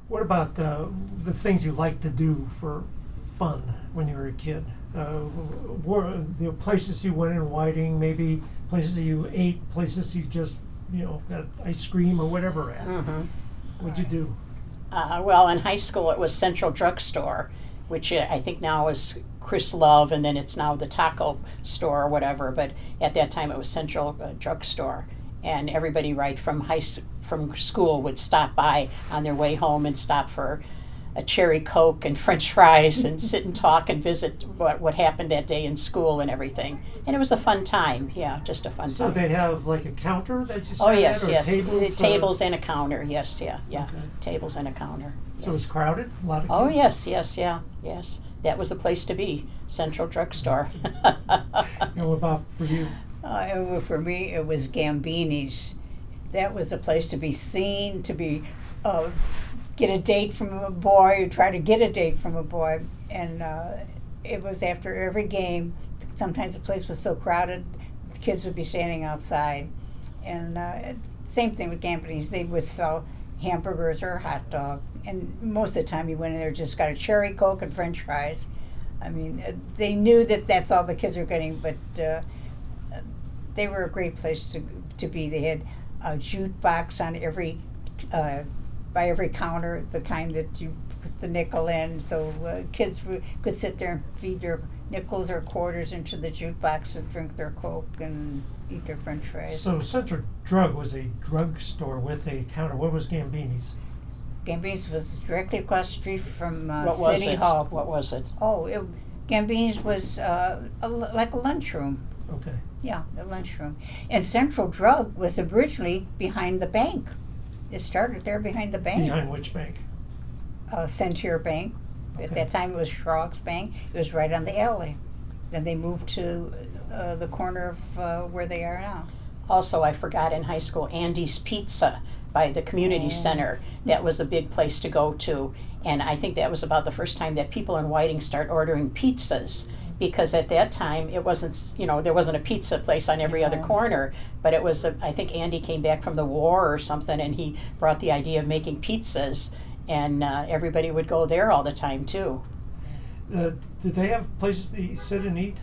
What about the things you like to do for fun when you were a kid? Were the places you went in Whiting, maybe places that you ate, places you just, got ice cream or whatever at? Mm-hmm. What'd you do? Well, in high school, it was Central Drugstore, which I think now is Chris Love, and then it's now the taco store or whatever. But at that time, it was Central Drugstore, and everybody right from school would stop by on their way home and stop for a cherry Coke and French fries and sit and talk and visit what happened that day in school and everything. And it was a fun time. Yeah, just a fun So time. they have like a counter that you sat Oh yes, at, or yes. tables? Tables and a counter. Yes, yeah. Okay. Tables and a counter. So it was crowded? A lot of kids? Oh yes. That was the place to be, Central Drugstore. What about for you? For me, it was Gambini's. That was a place to be seen, to be get a date from a boy, or try to get a date from a boy. And it was after every game. Sometimes the place was so crowded, the kids would be standing outside. And same thing with Gambini's. They would sell hamburgers or a hot dog. And most of the time you went in there, just got a cherry Coke and French fries. I mean, they knew that that's all the kids were getting, but they were a great place to be. They had a jukebox on by every counter, the kind that you put the nickel in, so kids could sit there and feed their nickels or quarters into the jukebox and drink their Coke and eat their French fries. So Central Drug was a drugstore with a counter. What was Gambini's? Gambini's was directly across the street from What City Hall. What was it? Gambini's was like a lunchroom. Okay. Yeah, a lunchroom. And Central Drug was originally behind the bank. It started there behind the bank. Behind which bank? Centier Bank. Okay. At that time it was Schrog's Bank. It was right on the alley. Then they moved to the corner of where they are now. Also, I forgot in high school, Andy's Pizza by the community center. That was a big place to go to. And I think that was about the first time that people in Whiting start ordering pizzas. Because at that time, it wasn't, there wasn't a pizza place on every other corner, but it was, I think Andy came back from the war or something, and he brought the idea of making pizzas, and everybody would go there all the time, too. Did they have places to sit and eat?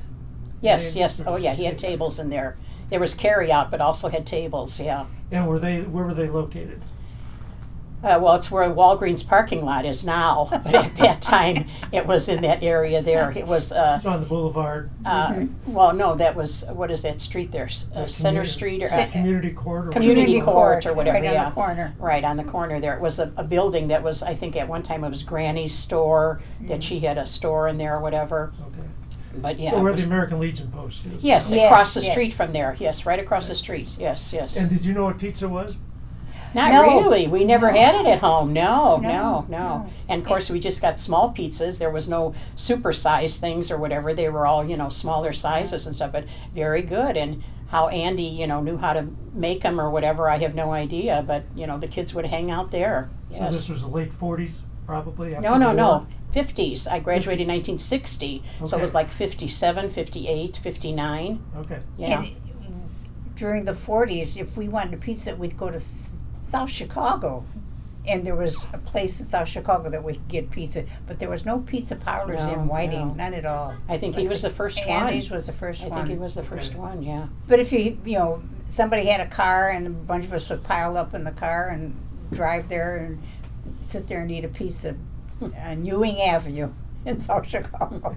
Yes. Oh, yeah, he had tables in there. There was carry-out, but also had tables, yeah. And where were they located? Well, it's where Walgreens parking lot is now, but at that time, it was in that area there. It was... It's on the boulevard. Well, no, that was, what is that street there? Center Street? Or Community Court? Community Court or whatever, right on the corner. Right, on the corner there. It was a building that was, I think at one time it was Granny's store, that she had a store in there or whatever. Okay. But yeah. So where the American Legion post is? Yes, Yes, across the yes. street from there. Yes, right across the street. Yes. And did you know what pizza was? Not No. really. We never had it at home. No. No. And of course, we just got small pizzas. There was no super size things or whatever. They were all, smaller sizes and stuff, but very good. And how Andy, knew how to make them or whatever, I have no idea. But, the kids would hang out there. Yes. So this was the late 40s, probably? No. 50s. I graduated in 1960. So it Okay. was like 57, 58, 59. Okay. Yeah. And during the 40s, if we wanted a pizza, we'd go to South Chicago. And there was a place in South Chicago that we could get pizza. But there was no pizza parlors No, in Whiting, no. none at all. I think he was the first one. Andy's was the first I one. think he was the first one, yeah. But if somebody had a car and a bunch of us would pile up in the car and drive there and sit there and eat a pizza on Ewing Avenue in South Chicago.